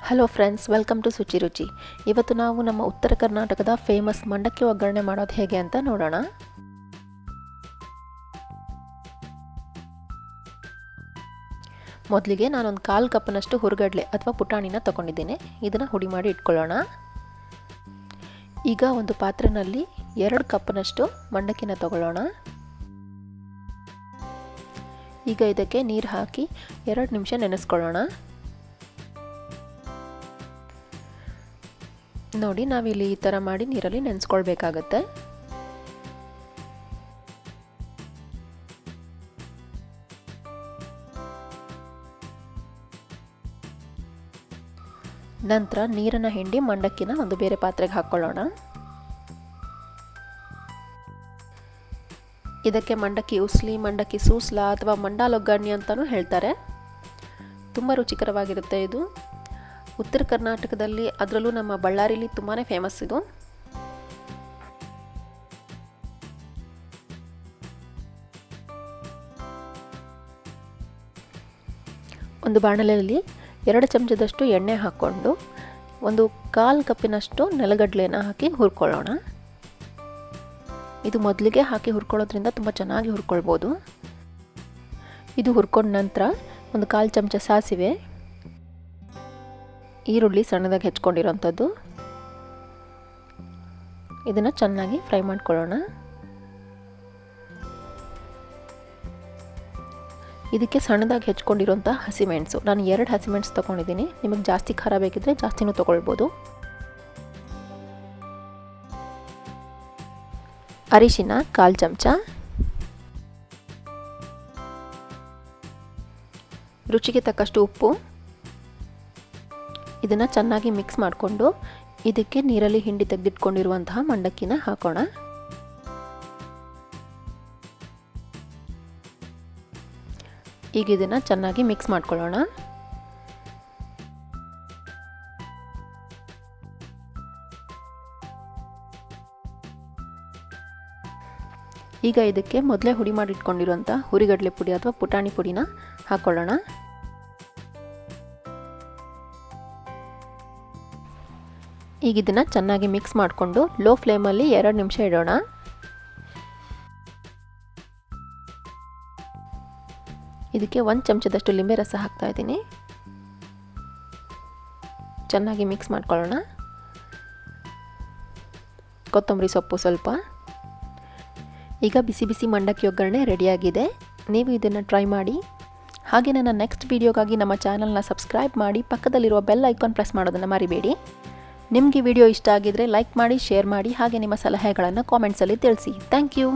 Hello friends, welcome to Suchi Ruchi. ಇವತ್ತು ನಾವು ನಮ್ಮ ಉತ್ತರ ಕರ್ನಾಟಕದ ಫೇಮಸ್ ಮಂಡಕ್ಕಿ ಒಗ್ಗರಣೆ ಮಾಡೋದು ಹೇಗೆ ಅಂತ ನೋಡೋಣ. ಮೊದಲಿಗೆ ನಾನೊಂದು 1/4 ಕಪ್ನಷ್ಟು ಹುರುಗಡ್ಲೆ ಅಥವಾ ಪುಟಾಣಿನ ತಗೊಂಡಿದ್ದೀನಿ. ಇದನ್ನು ಹುಡಿ ಮಾಡಿ ಇಟ್ಕೊಳ್ಳೋಣ. ಈಗ ಒಂದು ಪಾತ್ರೆಯಲ್ಲಿ 2 ಕಪ್ನಷ್ಟು ಮಂಡಕ್ಕಿನ ತಗೊಳ್ಳೋಣ. ಈಗ ಇದಕ್ಕೆ ನೀರು ಹಾಕಿ 2 ನಿಮಿಷ ನೆನೆಸ್ಕೊಳ್ಳೋಣ. ನೋಡಿ, ನಾವಿಲ್ಲಿ ಈ ಥರ ಮಾಡಿ ನೀರಲ್ಲಿ ನೆನೆಸ್ಕೊಳ್ಬೇಕಾಗತ್ತೆ. ನಂತರ ನೀರನ್ನು ಹಿಂಡಿ ಮಂಡಕ್ಕಿನ ಒಂದು ಬೇರೆ ಪಾತ್ರೆಗೆ ಹಾಕ್ಕೊಳ್ಳೋಣ. ಇದಕ್ಕೆ ಮಂಡಕ್ಕಿ ಉಸ್ಲಿ, ಮಂಡಕ್ಕಿ ಸೂಸ್ಲಾ ಅಥವಾ ಮಂಡಾಲ್ ಒಗ್ಗರ್ಣೆ ಅಂತಲೂ ಹೇಳ್ತಾರೆ. ತುಂಬ ರುಚಿಕರವಾಗಿರುತ್ತೆ ಇದು. ಉತ್ತರ ಕರ್ನಾಟಕದಲ್ಲಿ, ಅದರಲ್ಲೂ ನಮ್ಮ ಬಳ್ಳಾರಿಲಿ ತುಂಬಾ ಫೇಮಸ್ ಇದು. ಒಂದು ಬಾಣಲೆಯಲ್ಲಿ 2 ಚಮಚದಷ್ಟು ಎಣ್ಣೆ ಹಾಕ್ಕೊಂಡು ಒಂದು 1/4 ಕಪ್ಪಿನಷ್ಟು ನೆಲಗಡಲೆನ ಹಾಕಿ ಹುರ್ಕೊಳ್ಳೋಣ. ಇದು ಮೊದಲಿಗೆ ಹಾಕಿ ಹುರ್ಕೊಳ್ಳೋದ್ರಿಂದ ತುಂಬ ಚೆನ್ನಾಗಿ ಹುರ್ಕೊಳ್ಬೋದು. ಇದು ಹುರ್ಕೊಂಡ ನಂತರ ಒಂದು 1/4 ಚಮಚ ಸಾಸಿವೆ, ಈರುಳ್ಳಿ ಸಣ್ಣದಾಗಿ ಹೆಚ್ಕೊಂಡಿರೋಂಥದ್ದು, ಇದನ್ನು ಚೆನ್ನಾಗಿ ಫ್ರೈ ಮಾಡ್ಕೊಳ್ಳೋಣ. ಇದಕ್ಕೆ ಸಣ್ಣದಾಗಿ ಹೆಚ್ಕೊಂಡಿರೋಂಥ ಹಸಿಮೆಣಸು, ನಾನು 2 ಹಸಿಮೆಣಸು ತೊಗೊಂಡಿದ್ದೀನಿ. ನಿಮಗೆ ಜಾಸ್ತಿ ಖಾರ ಬೇಕಿದ್ರೆ ಜಾಸ್ತಿನೂ ತೊಗೊಳ್ಬೋದು. ಅರಿಶಿನ 1/4 ಚಮಚ, ರುಚಿಗೆ ತಕ್ಕಷ್ಟು ಉಪ್ಪು. ಇದನ್ನು ಚೆನ್ನಾಗಿ ಮಿಕ್ಸ್ ಮಾಡಿಕೊಂಡು ಇದಕ್ಕೆ ನೀರಲ್ಲಿ ಹಿಂಡಿ ತೆಗೆದಿಟ್ಕೊಂಡಿರುವಂತಹ ಮಂಡಕ್ಕಿನ ಹಾಕೋಣ. ಈಗ ಇದನ್ನು ಚೆನ್ನಾಗಿ ಮಿಕ್ಸ್ ಮಾಡ್ಕೊಳ್ಳೋಣ. ಈಗ ಇದಕ್ಕೆ ಮೊದಲೇ ಹುಡಿ ಮಾಡಿಟ್ಕೊಂಡಿರುವಂಥ ಹುರಿಗಡಲೆ ಪುಡಿ ಅಥವಾ ಪುಟಾಣಿ ಪುಡಿನ ಹಾಕ್ಕೊಳ್ಳೋಣ. ಈಗ ಇದನ್ನು ಚೆನ್ನಾಗಿ ಮಿಕ್ಸ್ ಮಾಡಿಕೊಂಡು ಲೋ ಫ್ಲೇಮಲ್ಲಿ 2 ನಿಮಿಷ ಇಡೋಣ. ಇದಕ್ಕೆ 1 ಚಮಚದಷ್ಟು ಲಿಂಬೆ ರಸ ಹಾಕ್ತಾ ಇದ್ದೀನಿ. ಚೆನ್ನಾಗಿ ಮಿಕ್ಸ್ ಮಾಡ್ಕೊಳ್ಳೋಣ. ಕೊತ್ತಂಬರಿ ಸೊಪ್ಪು ಸ್ವಲ್ಪ. ಈಗ ಬಿಸಿ ಬಿಸಿ ಮಂಡಕ್ಕಿ ಒಗ್ಗರಣೆ ರೆಡಿಯಾಗಿದೆ. ನೀವು ಇದನ್ನು ಟ್ರೈ ಮಾಡಿ. ಹಾಗೆ ನನ್ನ ನೆಕ್ಸ್ಟ್ ವಿಡಿಯೋಗಾಗಿ ನಮ್ಮ ಚಾನಲ್ನ ಸಬ್ಸ್ಕ್ರೈಬ್ ಮಾಡಿ, ಪಕ್ಕದಲ್ಲಿರುವ ಬೆಲ್ ಐಕಾನ್ ಪ್ರೆಸ್ ಮಾಡೋದನ್ನು ಮರಿಬೇಡಿ. ನಿಮಗೆ ವಿಡಿಯೋ ಇಷ್ಟ ಆಗಿದ್ರೆ ಲೈಕ್ ಮಾಡಿ, ಶೇರ್ ಮಾಡಿ, ಹಾಗೆ ನಿಮ್ಮ ಸಲಹೆಗಳನ್ನು ಕಾಮೆಂಟ್ಸಲ್ಲಿ ತಿಳಿಸಿ. Thank you.